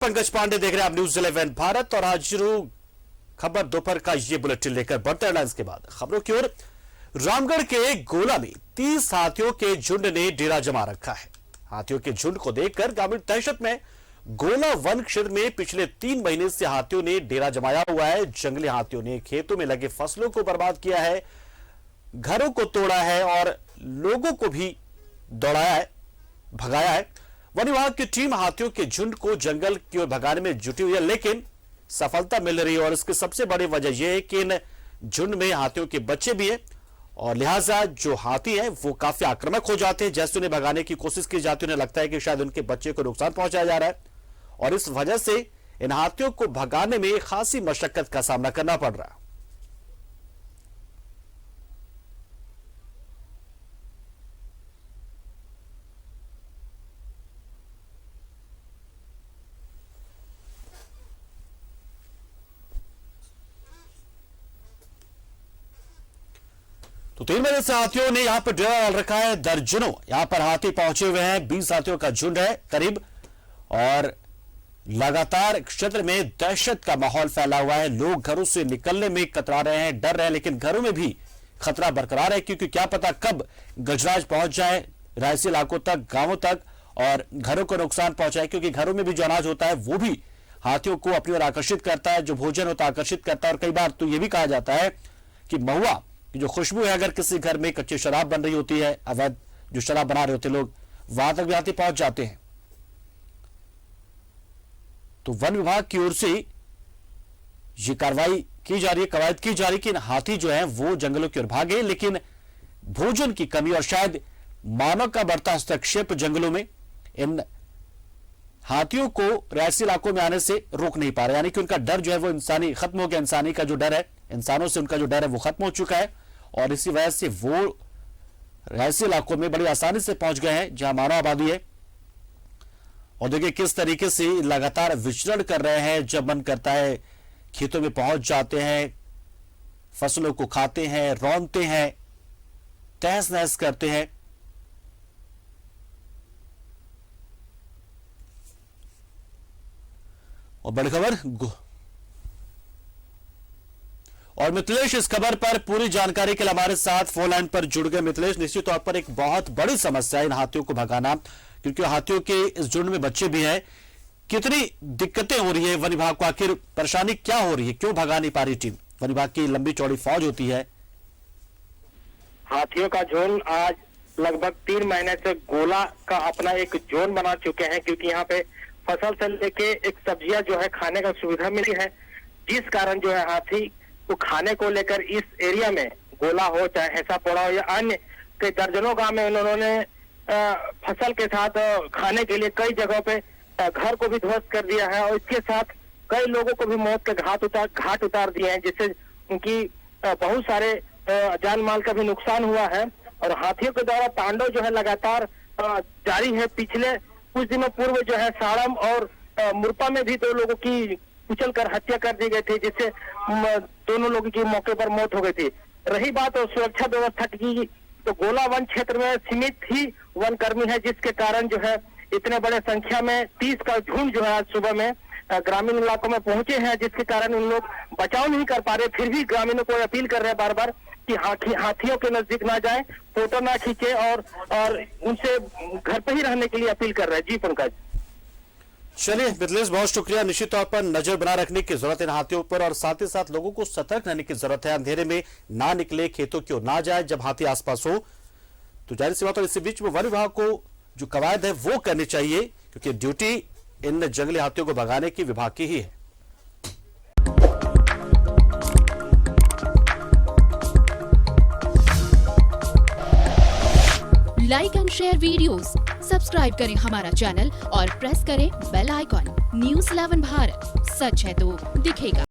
पंकज पांडे देख रहे हैं आप न्यूज 11 भारत और आज खबर दोपहर का ये बुलेटिन लेकर बढ़ते हेडलाइंस के बाद खबरों की ओर। रामगढ़ के गोला में 30 हाथियों के झुंड ने डेरा जमा रखा है। हाथियों के झुंड को देखकर ग्रामीण दहशत में। गोला वन क्षेत्र में पिछले 3 महीने से हाथियों ने डेरा जमाया हुआ है। जंगली हाथियों ने खेतों में लगे फसलों को बर्बाद किया है, घरों को तोड़ा है और लोगों को भी दौड़ाया है, भगाया है। वन विभाग की टीम हाथियों के झुंड को जंगल की ओर भगाने में जुटी हुई है, लेकिन सफलता मिल रही है। और इसकी सबसे बड़ी वजह यह है कि इन झुंड में हाथियों के बच्चे भी हैं और लिहाजा जो हाथी हैं वो काफी आक्रामक हो जाते हैं। जैसे उन्हें भगाने की कोशिश की जाती है, उन्हें लगता है कि शायद उनके बच्चे को नुकसान पहुंचाया जा रहा है और इस वजह से इन हाथियों को भगाने में खासी मशक्कत का सामना करना पड़ रहा है। तो 3 महीने से हाथियों ने यहां पर डेरा डाल रखा है। दर्जनों यहां पर हाथी पहुंचे हुए हैं। 20 हाथियों का झुंड है करीब और लगातार क्षेत्र में दहशत का माहौल फैला हुआ है। लोग घरों से निकलने में कतरा रहे हैं, डर रहे हैं, लेकिन घरों में भी खतरा बरकरार है क्योंकि क्या पता कब गजराज पहुंच जाए रायसी इलाकों तक, गांवों तक और घरों को नुकसान पहुंचाए। क्योंकि घरों में भी जो अनाज होता है वो भी हाथियों को अपनी ओर आकर्षित करता है, जो भोजन होता है आकर्षित करता है। और कई बार तो यह भी कहा जाता है कि महुआ कि जो खुशबू है, अगर किसी घर में कच्ची शराब बन रही होती है, अवैध जो शराब बना रहे होते लोग, वहां तक भी हाथी पहुंच जाते हैं। तो वन विभाग की ओर से ये कार्रवाई की जा रही है, कवायद की जा रही है कि हाथी जो है वो जंगलों की ओर भागे, लेकिन भोजन की कमी और शायद मानव का बढ़ता हस्तक्षेप जंगलों में इन हाथियों को रियासी इलाकों में आने से रोक नहीं पा रहे। यानी कि उनका डर जो है वो इंसानी खत्म हो गया। इंसानी का जो डर है, इंसानों से उनका जो डर है वो खत्म हो चुका है और इसी वजह से वो रियासी इलाकों में बड़ी आसानी से पहुंच गए हैं जहां मानव आबादी है। और देखिए किस तरीके से लगातार विचरण कर रहे हैं। जब मन करता है खेतों में पहुंच जाते हैं, फसलों को खाते हैं, रौंदते हैं, तहस नहस करते हैं। और बड़ी खबर और मिथिलेश इस खबर पर पूरी जानकारी के लिए हमारे साथ फोन लाइन पर जुड़ गए। मिथिलेश, निश्चित तौर पर एक बहुत बड़ी समस्या है इन हाथियों को भगाना, क्योंकि हाथियों के इस झुंड में बच्चे भी हैं। कितनी दिक्कतें हो रही है वन विभाग को, आखिर परेशानी क्या हो रही है, क्यों भगा नहीं पा रही टीम? वन विभाग की लंबी चौड़ी फौज होती है। हाथियों का झुंड आज लगभग 3 महीने से गोला का अपना एक जोन बना चुके हैं, क्योंकि यहाँ पे फसल से लेके एक सब्जियां जो है खाने का सुविधा मिली है, जिस कारण जो है हाथी को खाने को लेकर इस एरिया में गोला हो चाहे हैसापोड़ा हो या अन्य कई दर्जनों गांव में उन्होंने फसल के साथ खाने के लिए कई जगहों पे घर को भी ध्वस्त कर दिया है और इसके साथ कई लोगों को भी मौत के घाट उतार दिए हैं, जिससे उनकी बहुत सारे जान माल का भी नुकसान हुआ है। और हाथियों के द्वारा तांडव जो है लगातार जारी है। पिछले कुछ दिनों पूर्व जो है साड़म और मुरपा में भी 2 लोगों की कुचल कर हत्या कर दी गई थी, जिससे दोनों लोगों की मौके पर मौत हो गई थी। रही बात और सुरक्षा व्यवस्था की, तो गोला वन क्षेत्र में सीमित ही वन कर्मी है, जिसके कारण जो है इतने बड़े संख्या में 30 का झुंड जो है आज सुबह में ग्रामीण इलाकों में पहुंचे हैं, जिसके कारण उन लोग बचाव नहीं कर पा रहे। फिर भी ग्रामीणों को अपील कर रहे हैं बार बार कि हाथियों के नजदीक ना जाएं, फोटो ना खींचे और उनसे घर पे ही रहने के लिए अपील कर रहे हैं। जी पंकज। चलिए मिथिलेश, बहुत शुक्रिया। निश्चित तौर पर नजर बना रखने की जरूरत है इन हाथियों पर और साथ ही साथ लोगों को सतर्क रहने की जरूरत है। अंधेरे में ना निकले, खेतों की ओर ना जाए जब हाथी आसपास हो। तो जाहिर सी बात है इसी बीच में वन विभाग को जो कवायद है वो करनी चाहिए, क्योंकि ड्यूटी इन जंगली हाथियों को भगाने की विभाग की ही है। Like and share videos, subscribe करें हमारा चैनल और प्रेस करें बेल आइकॉन। न्यूज़ 11 भारत, सच है तो दिखेगा।